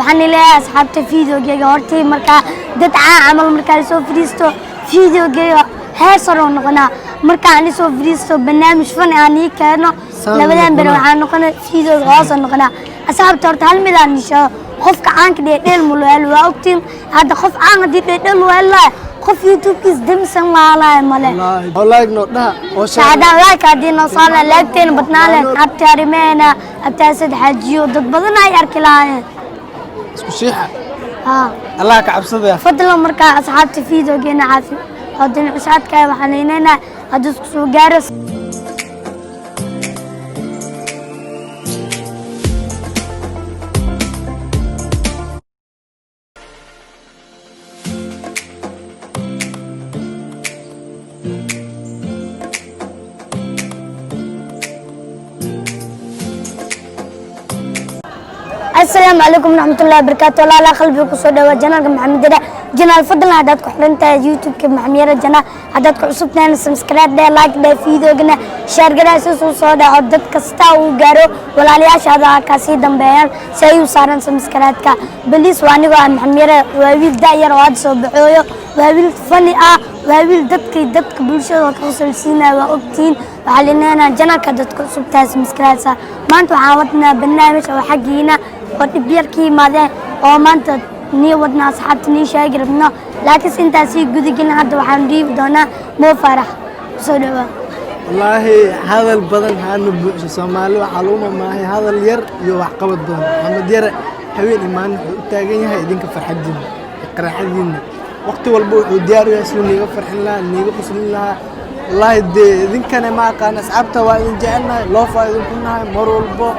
waxaan leeyahay asxaabta videogeyga hortii markaa dad camal markaa soo fariisto videogeyga heesar oo noqonaa markaa aan soo fariisto barnaamij fan aan ii keeno labadan bari waxaan noqonaa videoga hoos noqonaa asxaabta horta hal mid aan nisho qofka caanka dheedheel mulweel waa ogtiin hadda qof caan hadii dheedheel weelaa qof youtube-kiis damsan laalaay male like no dhaha oo shaada like hadii noo soo laagteen badnaale abtaarimeena abtaasad xajiyo dad badan ay arki lahaayeen isku shiixa Allah ka cabsada fadlan markaa asxaabta videogeena caafi hadii cushaadka waxaan leenahay hadii isku soo gaaro السلام عليكم ورحمة الله وبركاته والله لا قلبي كسودة وجنال محمد ده جنال فضل هداتك حلنتا يوتيوب كمحميرة جنال هداتك عصبتنا سبسكرايب ده لايك ده فيديو جنا شير جنا سوسو صودا هدات كستا وجارو ولا ليش هذا كاسي دم بيان سيو صارن سبسكرايب كا بليس واني وعن محميرة وابيل داير واد صبحويو وابيل فني وابيل دتك بلشة وكوصل سينا وأكتين وعلينا جنال كدتك عصبتنا سبسكرايب سا ما أنتوا عاودنا برنامج أو حقينا ودبيركي ماذا أو ما أنت نيودنا أصحابتني شيء قربنا لكن أنت سي جودي قلنا هذا وحنريف دونا مو فرح صدقة والله هذا البدن هانو سومالي وحلومة ما هي هذا الير يوح قبض دون محمد ير حبيبي إيمان تاجين هاي دينك فرح الدين يقرأ حدين وقت والبوح وديار يسلون نيجا فرح الله نيجا قصر الله والله دين كان ما كان أصحابته وإن جعلنا لو فايدين كنا مروا البو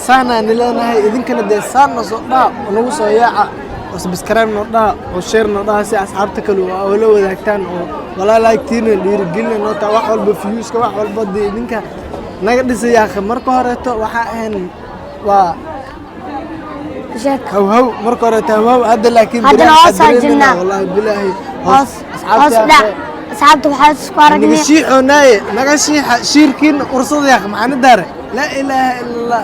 سانا نلانا هاي إذن كنا دي سانا صدقا ونوصو ياعا وسبسكرايب نوضا وشير نوضا سي أصحابتك ولو ذاكتان ولا لايكتين اللي يرقلنا نوتا واحول بفيوس كواحول بدي إذن كان نقدس يا أخي مركو هريتو وحاهن هو مركو هريتو هو هذا لكن هذا نوصا جلنا والله بالله أصحابته وحاس كوارقني نقشيحو ناي نقشيح شيركين ورصد يا أخي معنا داري لا إله إلا الله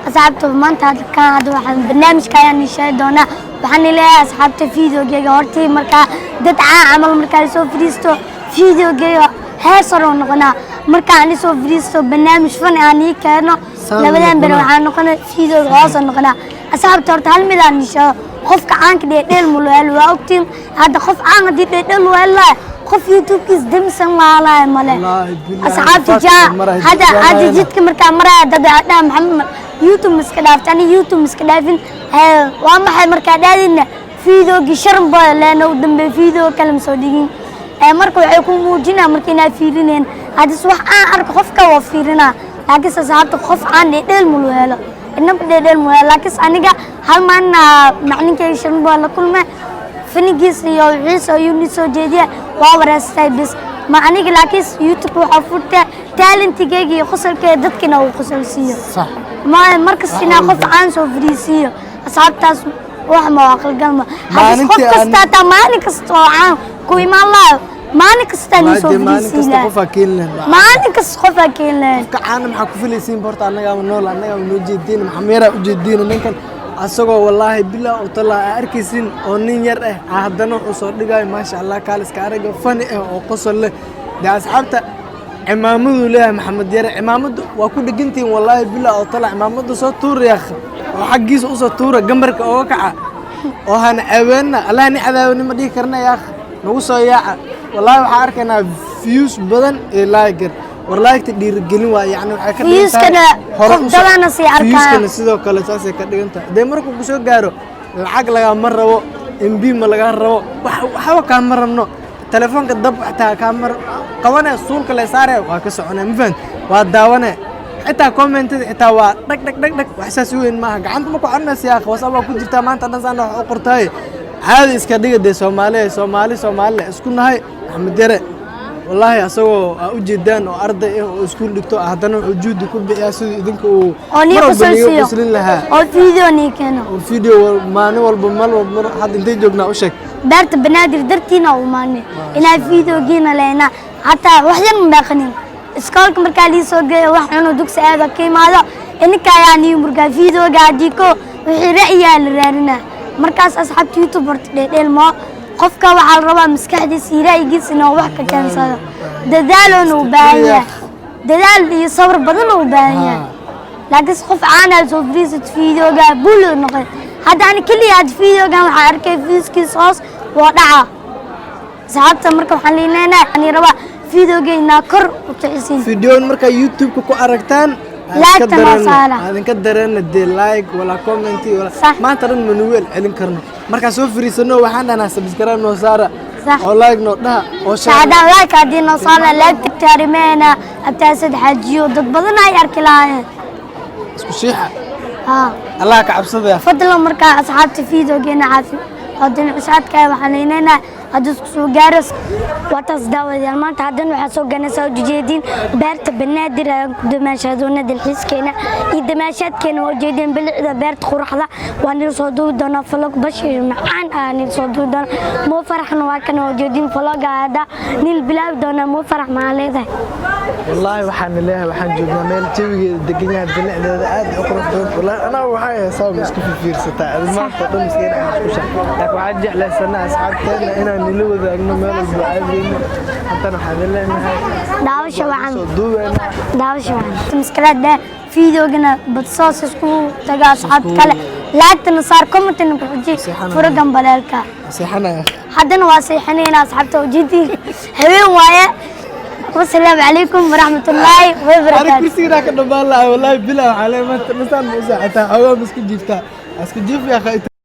أصحابته ما أنت كان هذا واحد برنامج كان يشاهدونه وحني ليه أصحابته فيديو جيجا هرتي مركا دت عمل مركا سو فريستو فيديو جيجا هيصر ونقنا مركا عني سو فريستو برنامج فن يعني كأنه لبنان بروحان نقنا فيديو غاص نقنا أصحابته هرت هالميدان يشاهد خفك عنك ديل ملوال وأكتين هذا خف عنك ديل ولا خف يوتيوب كيس دمسن والله ماله أصحابتي جاء هذا جيتك مركا مرة هذا محمد يوتيوب مسكداف تاني يوتيوب مسكدافين وأما حد مركا دادين فيديو قشرن با لأنه ودم بفيديو كلام سودين مركو يكون موجنا مركينا فيرينين هذا سواء أرك خفك وفيرنا لكن أصحابتي خف عن ديل ملوال إنما ديل ملوال لكن أنا هل ما معني كيشرن با لكل ما فنيجيس يو عيسى يونسو جديا وابرستاي بس ما أنيق لكيس يوتيوب وحفرت تالنت جيجي خسر كدت كنا وخسر سيا صح ما مركز كنا خف عن سوفريسيا أصحاب تاس وهم واقل قلما هذا خف كستاتا ما نكستو عن كوي ما الله ما نكستاني سوفريسيا ما نكست خف أكيلنا كعانم حكوا في لسين بورت أنا قام نول أنا قام نوجي الدين محميرة وجي الدين ونكن asagoo wallaahi bilaa oo talaa arkaysin oo nin yar ah haddana wuxuu soo dhigay maasha Allah kaaliska araga fani ah oo qosol leh da asxaabta cimaamadu leeyahay maxamed yare cimaamadu waa ku dhigantiin wallaahi bilaa oo talaa cimaamadu soo tuuraya oo xaqiisa u soo tuura gambarka oo kaca oo han aweena Allah ni cadaawani ma dhigi karna yaa nagu soo yaaca wallaahi waxa arkaynaa views badan ee laagar والله تدير الجنوا يعني حكيت فيوس كنا خدنا سي أركان فيوس كنا سيدو كلا ساسي كده أنت دمركم بشو جارو العقل لقى مرة و إمبي ما لقى مرة وحاول كان مرة منه تلفون كدب حتى كامر قوانا الصول كلا سارة وكسرنا مفن والدوانا حتى كومنت حتى وا دك دك دك دك وحساسوين ما عندكم كو عنا سياق وصابوا كنت تمان تنزلنا قرطاي هذه إسكادية دي سومالي اسكن هاي محمد يرى والله أسوأ أوجدان وأرض وسكول دكتور هذانا وجود كل بياسو إذنك وصل لها الفيديو نيكنا الفيديو ماني والبمال والمر حد انتي جبنا وشك دارت بنادر درتينا وماني إن الفيديو جينا لنا حتى واحد من باخنين اسكالك مركالي سوق واحد ودوك سعادة كيما هذا إنك يعني مركا فيديو قاعديكو wixii ra'yiga la raadina markaas asxaabta YouTube horta dheelmo qofka waxa la rabaa maskaxdiisa iyo ra'yigiisa inuu wax ka keensado dadaal uu baahan yahay dadaal iyo sabr badan uu baahan yahay laakiin qof aan soo firiisid fiidiyooga bul noqon hadda aan kaliya had fiidiyooga waxa arkay fiiskiisa hoos waa dhaca asxaabta marka waxaan leenahay ani rabaa fiidiyooga inaa kor u kicisin fiidiyoon marka YouTube ku aragtaan adinka dareena de like wala comment wala maanta dhan manuel celin karno marka soo firiisano waxaan dhahnaa subscribe noo saara oo like noo dhaha oo shacada like hadii noo saara like taarimeena abtaasad xajiyo dad badan ay arki lahaayeen isku shiixa Allah ka cabsada fadlan marka asxaabta fiidiyoogeena caafi hadin cushaadka waxaan leenahay hadda isku soo gaaras watas daawadaan maanta hadan waxa soo ganaysaa ujeedin beerta banaadir damaashadoona dalxiiskeena iyo damaashaadkeena oo jeedin bilicda beerta quruxda waan soo duudoona vlog bashir macaan aan soo duudoona mo faraxna waa kan oo jeedin vlogada nil bilaab doona mo farax ma leedahay wallahi waxaan leeyahay waxaan joognaa meel jawigeeda degan yahay bilicdeeda aad u qurux badan wallahi ana waxay soo isku fiirsataa maanta dhan iska isku shaqo waxaan jeclaysanaa asxaabteena inaan nila wadaagno meel buucaadeyna hadana waxaan leenahay daawasho waxaan maskalaada fiidiyoogana badsoos isku taga asxaab kale laagtana saar commentina ku xuji furagan balaalka seexanaya hadana waa seexanayna asxaabta ujeedin habeen waaye والسلام عليكم ورحمة الله وبركاته. أنا كرسي راك دبالة والله بلا على ما مثلا مساعتها أو مسك جيفتها مسك جيف يا أخي.